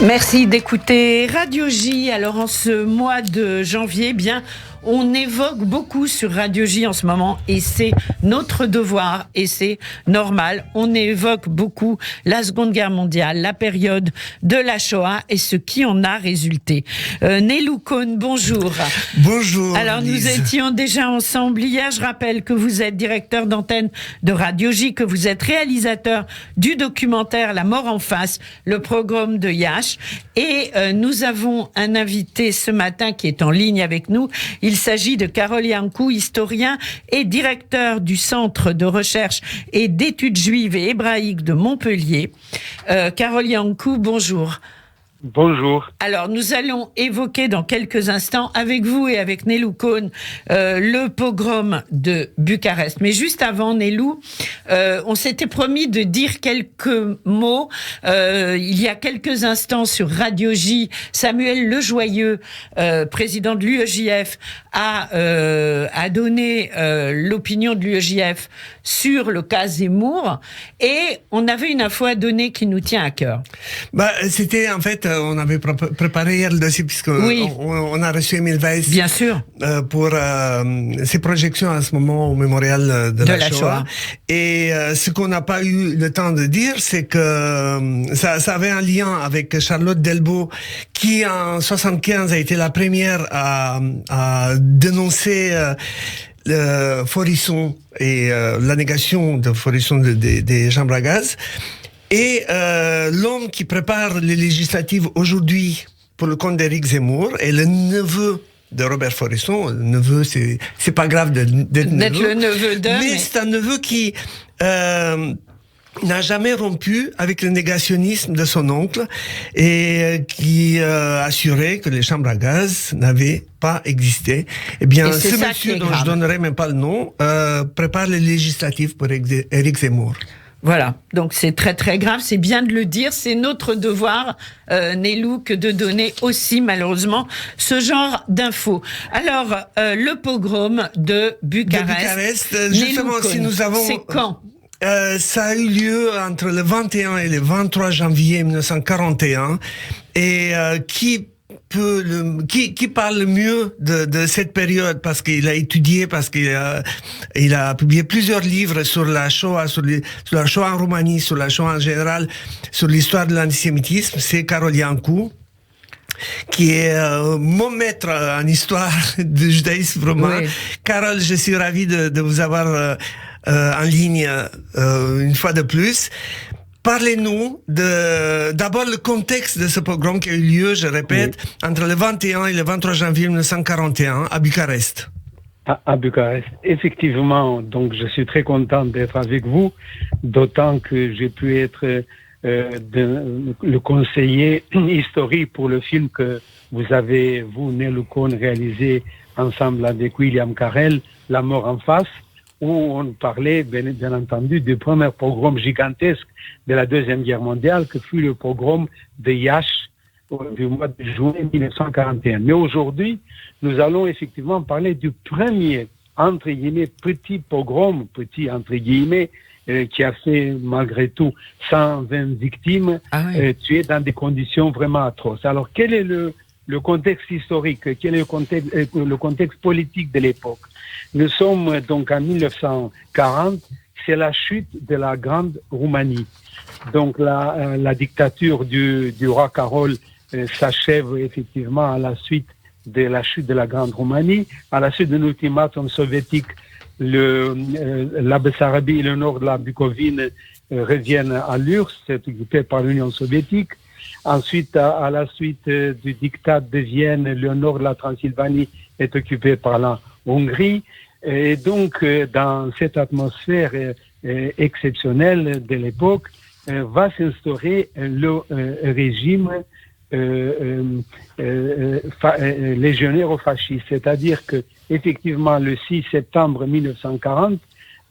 Merci d'écouter Radio J. Alors en ce mois de janvier, bien, on évoque beaucoup sur Radio J en ce moment et c'est notre devoir et c'est normal. On évoque beaucoup la Seconde Guerre mondiale, la période de la Shoah et ce qui en a résulté. Nélou Cohn, bonjour. Bonjour. Alors nous étions déjà ensemble hier. Je rappelle que vous êtes directeur d'antenne de Radio J, que vous êtes réalisateur du documentaire La mort en face, le programme de Yash. Et nous avons un invité ce matin qui est en ligne avec nous. Il s'agit de Carole Iancu, historien et directeur du Centre de recherche et d'études juives et hébraïques de Montpellier. Carole Iancu, bonjour. Bonjour. Alors, nous allons évoquer dans quelques instants, avec vous et avec Nélou Cohn, le pogrom de Bucarest. Mais juste avant, Nélou, on s'était promis de dire quelques mots. Il y a quelques instants sur Radio J, Samuel Lejoyeux, président de l'UEJF, a donné l'opinion de l'UEJF sur le cas Zemmour. Et on avait une info à donner qui nous tient à cœur. C'était en fait... On avait préparé hier le dossier puisque oui. on a reçu Émile Weiss. Bien sûr. Pour ses projections à ce moment au mémorial de la Shoah. Et ce qu'on n'a pas eu le temps de dire, c'est que ça avait un lien avec Charlotte Delbo, qui en 75 a été la première à dénoncer Forisson et la négation de Forisson des chambres à gaz. Et l'homme qui prépare les législatives aujourd'hui pour le compte d'Éric Zemmour est le neveu de Robert Forisson. Le neveu, c'est pas grave d'être le neveu d'un. Mais c'est un neveu qui n'a jamais rompu avec le négationnisme de son oncle et qui assurait que les chambres à gaz n'avaient pas existé. Eh bien, ce monsieur, dont je donnerai même pas le nom, prépare les législatives pour Éric Zemmour. Voilà, donc c'est très très grave, c'est bien de le dire, c'est notre devoir, Nélou, que de donner aussi malheureusement ce genre d'infos. Alors, le pogrom de Bucarest, justement, si nous avons... C'est quand ça a eu lieu entre le 21 et le 23 janvier 1941, et qui parle le mieux de cette période, parce qu'il a étudié, parce qu'il a publié plusieurs livres sur la Shoah, sur la Shoah en Roumanie, sur la Shoah en général, sur l'histoire de l'antisémitisme. C'est Carole Iancu, qui est mon maître en histoire du judaïsme romain. Oui. Carole, je suis ravi de vous avoir en ligne une fois de plus. Parlez-nous d'abord le contexte de ce pogrom qui a eu lieu, je répète, entre le 21 et le 23 janvier 1941 à Bucarest. À Bucarest. Effectivement, donc je suis très content d'être avec vous, d'autant que j'ai pu être le conseiller historique pour le film que vous avez, vous, Nélou Cohn, réalisé ensemble avec William Carell, La mort en face, où on parlait, bien entendu, du premier pogrom gigantesque de la Deuxième Guerre mondiale, que fut le pogrom de Yash du mois de juin 1941. Mais aujourd'hui, nous allons effectivement parler du premier, entre guillemets, petit pogrom, petit entre guillemets, qui a fait malgré tout 120 victimes, tuées dans des conditions vraiment atroces. Alors, quel est le contexte historique, quel est le contexte politique de l'époque? Nous sommes donc en 1940, c'est la chute de la Grande Roumanie. Donc la dictature du roi Carol s'achève effectivement à la suite de la chute de la Grande Roumanie, à la suite d'un ultimatum soviétique. La Bessarabie et le nord de la Bucovine reviennent à l'URSS, c'est occupé par l'Union soviétique. Ensuite, à la suite du diktat de Vienne, le nord de la Transylvanie est occupé par la Hongrie. Et donc, dans cette atmosphère exceptionnelle de l'époque, va s'instaurer le régime légionnaire fasciste. C'est-à-dire que, effectivement, le 6 septembre 1940,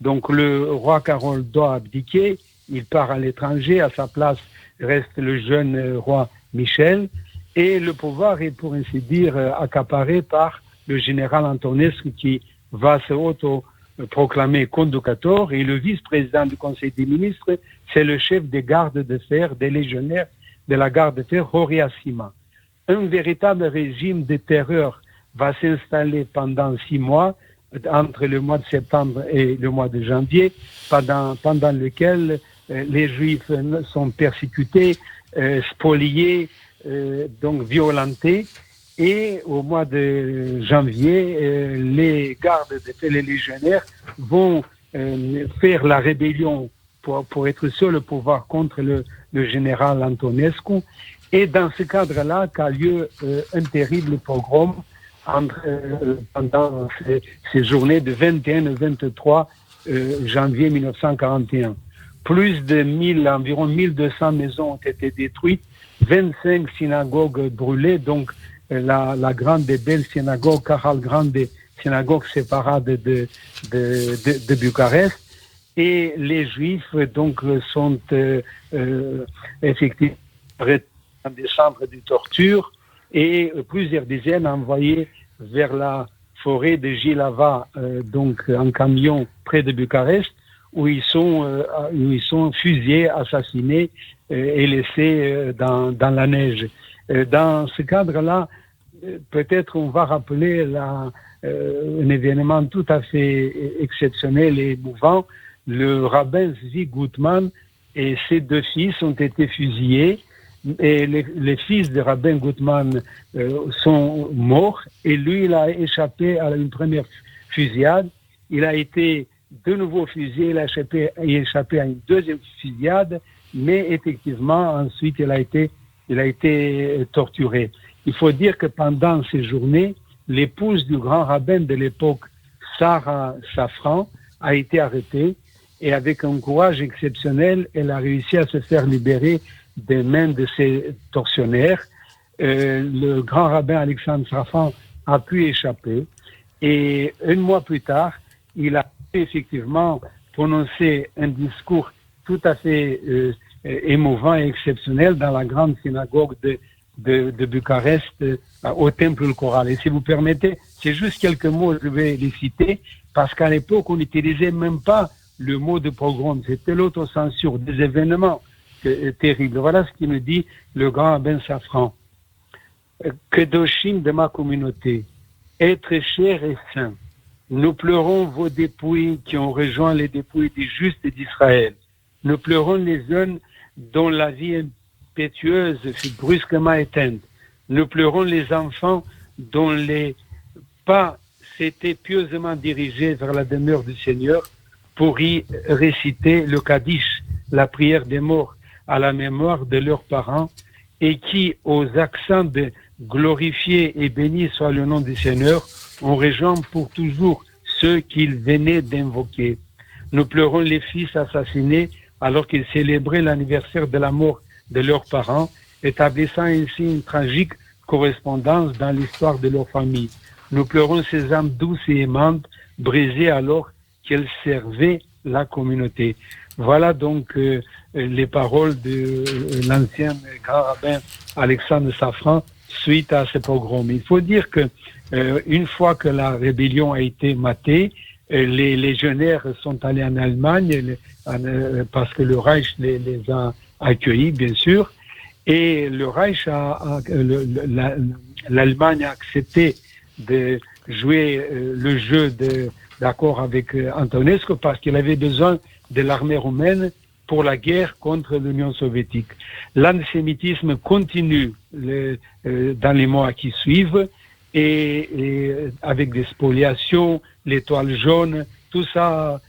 donc le roi Carol doit abdiquer, il part à l'étranger, à sa place reste le jeune roi Michel, et le pouvoir est, pour ainsi dire, accaparé par le général Antonescu qui va se auto-proclamer conducateur, et le vice-président du Conseil des ministres, c'est le chef des gardes de fer des légionnaires de la gare de fer Horia-Sima. Un véritable régime de terreur va s'installer pendant 6 mois, entre le mois de septembre et le mois de janvier, pendant lequel les Juifs sont persécutés, spoliés, donc violentés. Et au mois de janvier, les gardes de fer, les légionnaires, vont faire la rébellion pour être sur le pouvoir contre le général Antonescu. Et dans ce cadre-là qu'a lieu un terrible pogrom pendant ces journées de 21 et 23 janvier 1941. Plus de environ 1200 maisons ont été détruites, 25 synagogues brûlées, donc la grande et belle synagogue, Kahal Grande, synagogue séparate de Bucarest. Et les Juifs donc sont effectivement dans des chambres de torture et plusieurs dizaines envoyés vers la forêt de Jilava, donc en camion près de Bucarest, où ils sont fusillés, assassinés et laissés dans la neige. Dans ce cadre-là, peut-être on va rappeler un événement tout à fait exceptionnel et émouvant. Le rabbin Zvi Gutman et ses 2 fils ont été fusillés. Et les fils de rabbin Gutman sont morts et lui, il a échappé à une première fusillade. Il a été de nouveau fusillé, il a échappé à une deuxième fusillade, mais effectivement, ensuite, il a été torturé. Il faut dire que pendant ces journées, l'épouse du grand rabbin de l'époque, Sarah Safran, a été arrêtée et avec un courage exceptionnel, elle a réussi à se faire libérer des mains de ces tortionnaires. Le grand rabbin Alexandre Safran a pu échapper et 1 mois plus tard, il a effectivement prononcé un discours tout à fait émouvant et exceptionnel dans la grande synagogue de Bucarest au Temple Choral. Et si vous permettez, c'est juste quelques mots, je vais les citer, parce qu'à l'époque, on n'utilisait même pas le mot de pogrom, c'était l'autocensure des événements terribles. Voilà ce qu'il nous dit le grand rabbin Safran. Kedoshim de ma communauté, être cher et saint, nous pleurons vos dépouilles qui ont rejoint les dépouilles des justes d'Israël. Nous pleurons les jeunes dont la vie impétueuse fut brusquement éteinte. Nous pleurons les enfants dont les pas s'étaient pieusement dirigés vers la demeure du Seigneur pour y réciter le Kaddish, la prière des morts à la mémoire de leurs parents, et qui, aux accents de glorifier et béni soit le nom du Seigneur, ont rejoint pour toujours ceux qu'ils venaient d'invoquer. Nous pleurons les fils assassinés alors qu'ils célébraient l'anniversaire de la mort de leurs parents, établissant ainsi une tragique correspondance dans l'histoire de leur famille. Nous pleurons ces âmes douces et aimantes, brisées alors qu'elles servaient la communauté. Voilà donc les paroles de l'ancien grand rabbin Alexandre Safran suite à ce pogrom. Il faut dire que une fois que la rébellion a été matée, les légionnaires sont allés en Allemagne parce que le Reich les a accueillis, bien sûr, et le Reich l'Allemagne a accepté de jouer le jeu d'accord avec Antonescu parce qu'il avait besoin de l'armée roumaine pour la guerre contre l'Union soviétique. L'antisémitisme continue dans les mois qui suivent et avec des spoliations, l'étoile jaune, tout ça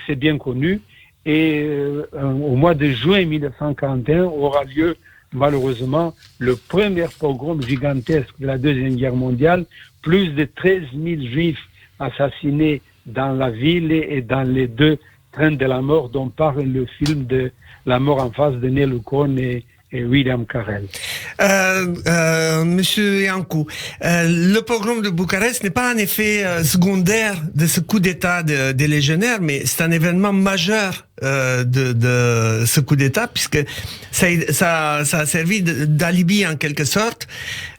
c'est bien connu. Et au mois de juin 1941 aura lieu malheureusement le premier pogrom gigantesque de la Deuxième Guerre mondiale, plus de 13 000 juifs assassinés dans la ville et dans les 2 trains de la mort dont parle le film de La mort en face de Nelu Cohn et William Carell. Monsieur Iancu, le pogrom de Bucarest n'est pas un effet secondaire de ce coup d'État des légionnaires, mais c'est un événement majeur de ce coup d'État, puisque ça a servi d'alibi en quelque sorte.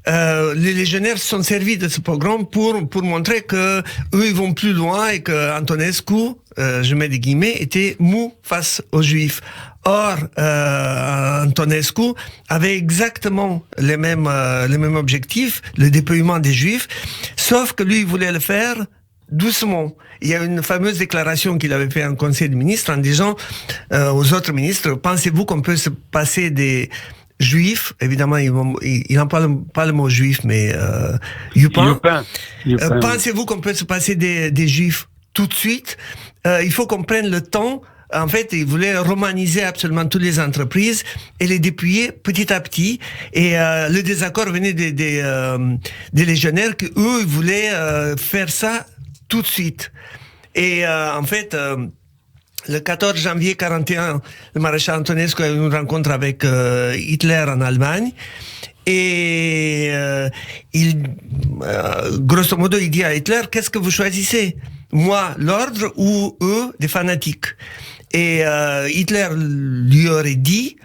Les légionnaires se sont servis de ce pogrom pour montrer que eux ils vont plus loin et que Antonescu, je mets des guillemets, était mou face aux Juifs. Or, Antonescu avait exactement les mêmes objectifs, le dépouillement des Juifs, sauf que lui il voulait le faire doucement. Il y a une fameuse déclaration qu'il avait fait en Conseil des ministres en disant aux autres ministres, pensez-vous qu'on peut se passer des Juifs, évidemment, il n'en parle pas le mot juif, mais Yupin. Pensez-vous qu'on peut se passer des Juifs tout de suite? Il faut qu'on prenne le temps. En fait, il voulait romaniser absolument toutes les entreprises et les dépouiller petit à petit. Et le désaccord venait des légionnaires que eux ils voulaient faire ça tout de suite. Et en fait, le 14 janvier 41, le maréchal Antonescu a eu une rencontre avec Hitler en Allemagne. Et grosso modo, il dit à Hitler, qu'est-ce que vous choisissez? Moi, l'ordre, ou eux, des fanatiques? Et Hitler lui aurait dit,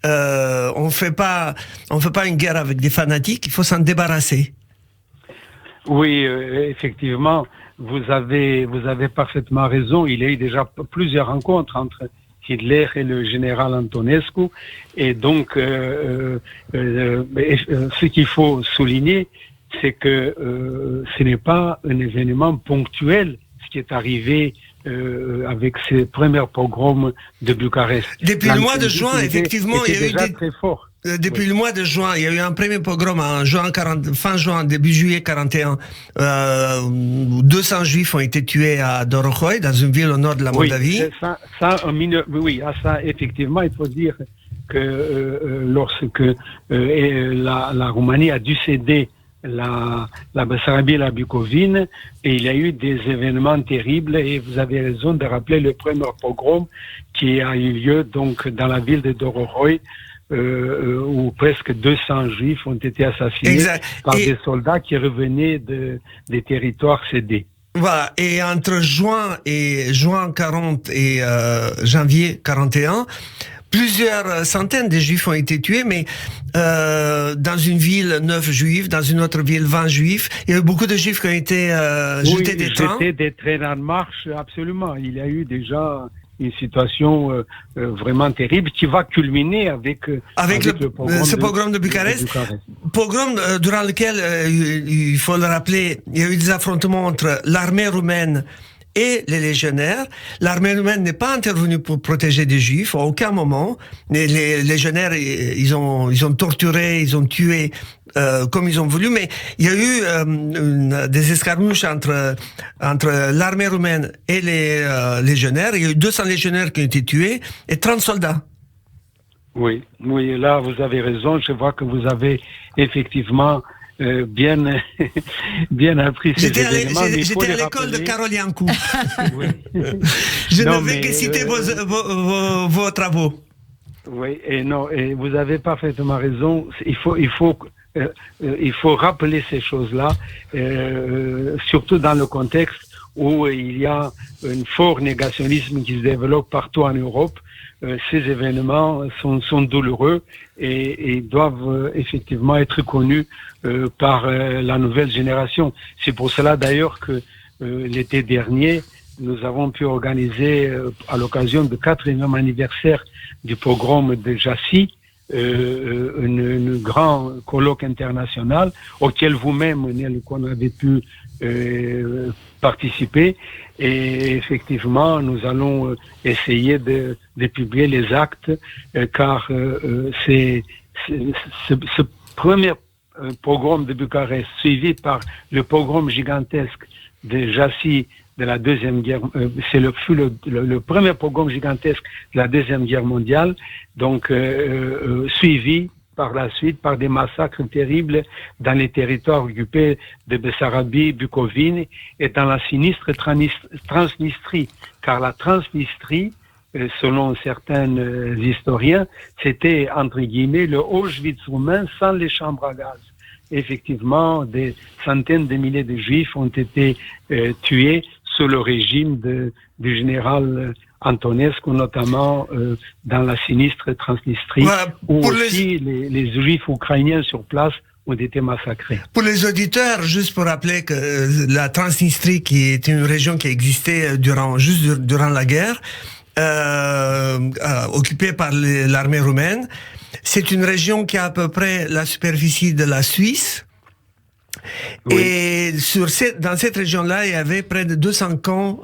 on fait pas une guerre avec des fanatiques, il faut s'en débarrasser. Oui, effectivement, vous avez parfaitement raison. Il y a eu déjà plusieurs rencontres entre Hitler et le général Antonescu. Et donc, ce qu'il faut souligner, c'est que ce n'est pas un événement ponctuel, ce qui est arrivé avec ces premiers pogroms de Bucarest. Depuis le mois de juin, effectivement, il y a eu très fort. Depuis le mois de juin, il y a eu un premier pogrom fin juin, début juillet 41. 200 Juifs ont été tués à Dorohoi, dans une ville au nord de la Moldavie. Ça, effectivement, il faut dire que lorsque la Roumanie a dû céder la Bessarabie et la Bucovine, et il y a eu des événements terribles, et vous avez raison de rappeler le premier pogrom qui a eu lieu donc dans la ville de Dorohoi, où presque 200 Juifs ont été assassinés par des soldats qui revenaient des territoires cédés. Voilà, et entre juin 40 et janvier 41, plusieurs centaines de Juifs ont été tués, mais dans une ville, 9 Juifs, dans une autre ville, 20 Juifs. Il y a eu beaucoup de Juifs qui ont été jetés des trains. Jetés des trains en marche, absolument. Il y a eu déjà une situation vraiment terrible qui va culminer avec ce pogrom de Bucarest. Pogrom durant lequel, il faut le rappeler, il y a eu des affrontements entre l'armée roumaine et les légionnaires. L'armée roumaine n'est pas intervenue pour protéger des Juifs à aucun moment. Les légionnaires, ils ont torturé, ils ont tué comme ils ont voulu, mais il y a eu des escarmouches entre l'armée roumaine et les légionnaires. Il y a eu 200 légionnaires qui ont été tués et 30 soldats. Oui, là vous avez raison. Je vois que vous avez effectivement bien appris ces événements. J'étais à l'école de Karoliancu. Je ne vais que citer vos travaux. Oui, et vous avez parfaitement raison. Il faut rappeler ces choses-là, surtout dans le contexte où il y a un fort négationnisme qui se développe partout en Europe. Ces événements sont douloureux et doivent effectivement être connus par la nouvelle génération. C'est pour cela d'ailleurs que l'été dernier, nous avons pu organiser à l'occasion du 4e anniversaire du pogrom de Jassy, un grand colloque international auquel vous-même, qu'on avez pu participer, et effectivement nous allons essayer de publier les actes car ce premier pogrom de Bucarest suivi par le pogrom gigantesque de Jassy de la Deuxième Guerre, fut le premier pogrom gigantesque de la Deuxième Guerre mondiale, donc suivi par la suite par des massacres terribles dans les territoires occupés de Bessarabie, Bucovine et dans la sinistre Transnistrie, car la Transnistrie, selon certains historiens, c'était entre guillemets le Auschwitz roumain sans les chambres à gaz. Effectivement, des centaines de milliers de Juifs ont été tués sous le régime du général Antonescu, notamment dans la sinistre Transnistrie, où aussi les Juifs ukrainiens sur place ont été massacrés. Pour les auditeurs, juste pour rappeler que la Transnistrie, qui est une région qui existait durant la guerre, occupée par l'armée roumaine, c'est une région qui a à peu près la superficie de la Suisse. Oui. Et dans cette région-là, il y avait près de 200 camps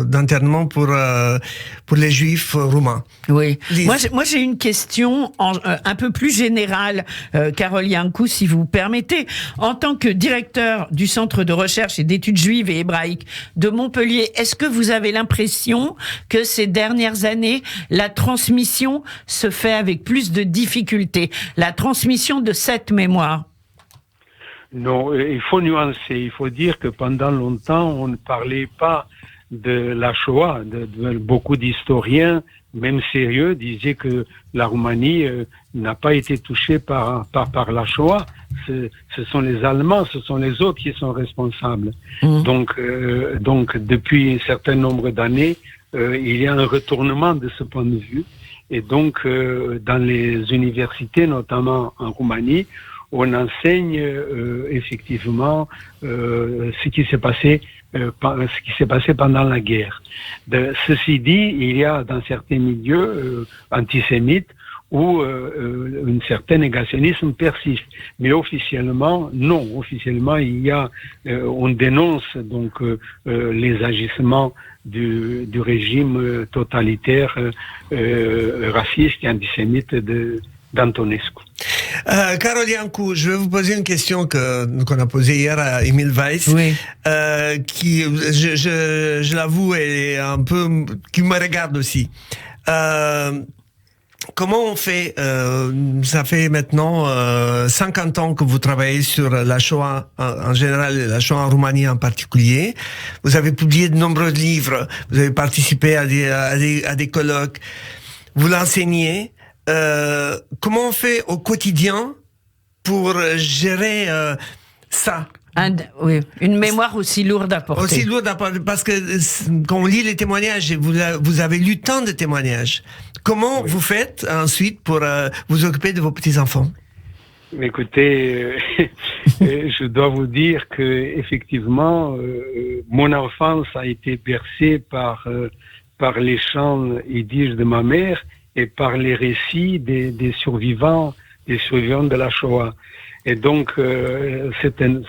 d'internement pour les Juifs roumains. Oui. Moi, j'ai une question un peu plus générale, Karol Iancu, si vous permettez. En tant que directeur du Centre de recherche et d'études juives et hébraïques de Montpellier, est-ce que vous avez l'impression que ces dernières années, la transmission se fait avec plus de difficultés, la transmission de cette mémoire? Non, il faut nuancer. Il faut dire que pendant longtemps, on ne parlait pas de la Shoah. Beaucoup d'historiens, même sérieux, disaient que la Roumanie n'a pas été touchée par la Shoah. Ce sont les Allemands, ce sont les autres qui sont responsables. Donc, depuis un certain nombre d'années, il y a un retournement de ce point de vue. Et donc, dans les universités, notamment en Roumanie, on enseigne effectivement ce qui s'est passé pendant la guerre. Ceci dit, il y a dans certains milieux antisémites où un certain négationnisme persiste. Mais officiellement, non. Officiellement, on dénonce donc les agissements du régime totalitaire, raciste et antisémite d'Antonescu. Karol Iancu, je vais vous poser une question qu'on a posée hier à Emile Weiss, oui. Qui, je l'avoue, est un peu, qui me regarde aussi. Comment on fait, ça fait maintenant 50 ans que vous travaillez sur la Shoah en général et la Shoah en Roumanie en particulier. Vous avez publié de nombreux livres, vous avez participé à des colloques, vous l'enseignez. Comment on fait au quotidien pour gérer ça? Oui, une mémoire aussi lourde à porter. Aussi lourde à porter, parce que quand on lit les témoignages, et vous avez lu tant de témoignages, comment vous faites ensuite pour vous occuper de vos petits-enfants? Écoutez, je dois vous dire que effectivement, mon enfance a été bercée par les chants yiddish de ma mère et par les récits des survivants de la Shoah. Et donc, c'est un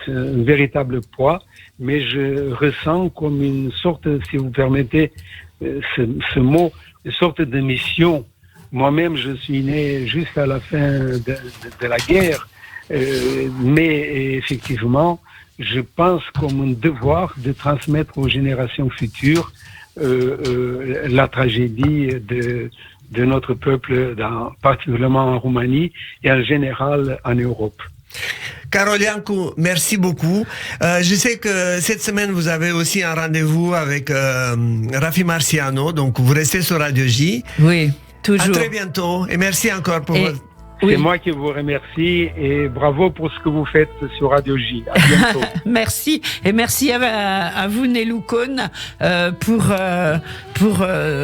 véritable poids, mais je ressens comme une sorte, si vous permettez ce mot, une sorte de mission. Moi-même, je suis né juste à la fin de la guerre, mais effectivement, je pense comme un devoir de transmettre aux générations futures la tragédie de notre peuple, particulièrement en Roumanie et en général en Europe. Karol Iancu, merci beaucoup. Je sais que cette semaine, vous avez aussi un rendez-vous avec Rafi Marciano, donc vous restez sur Radio J. Oui, toujours. À très bientôt et merci encore pour votre... C'est moi qui vous remercie et bravo pour ce que vous faites sur Radio J. À bientôt. Merci et merci à vous Nelou Cohn pour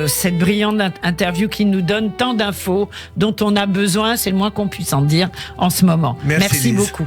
cette brillante interview qui nous donne tant d'infos dont on a besoin, c'est le moins qu'on puisse en dire en ce moment. Merci beaucoup.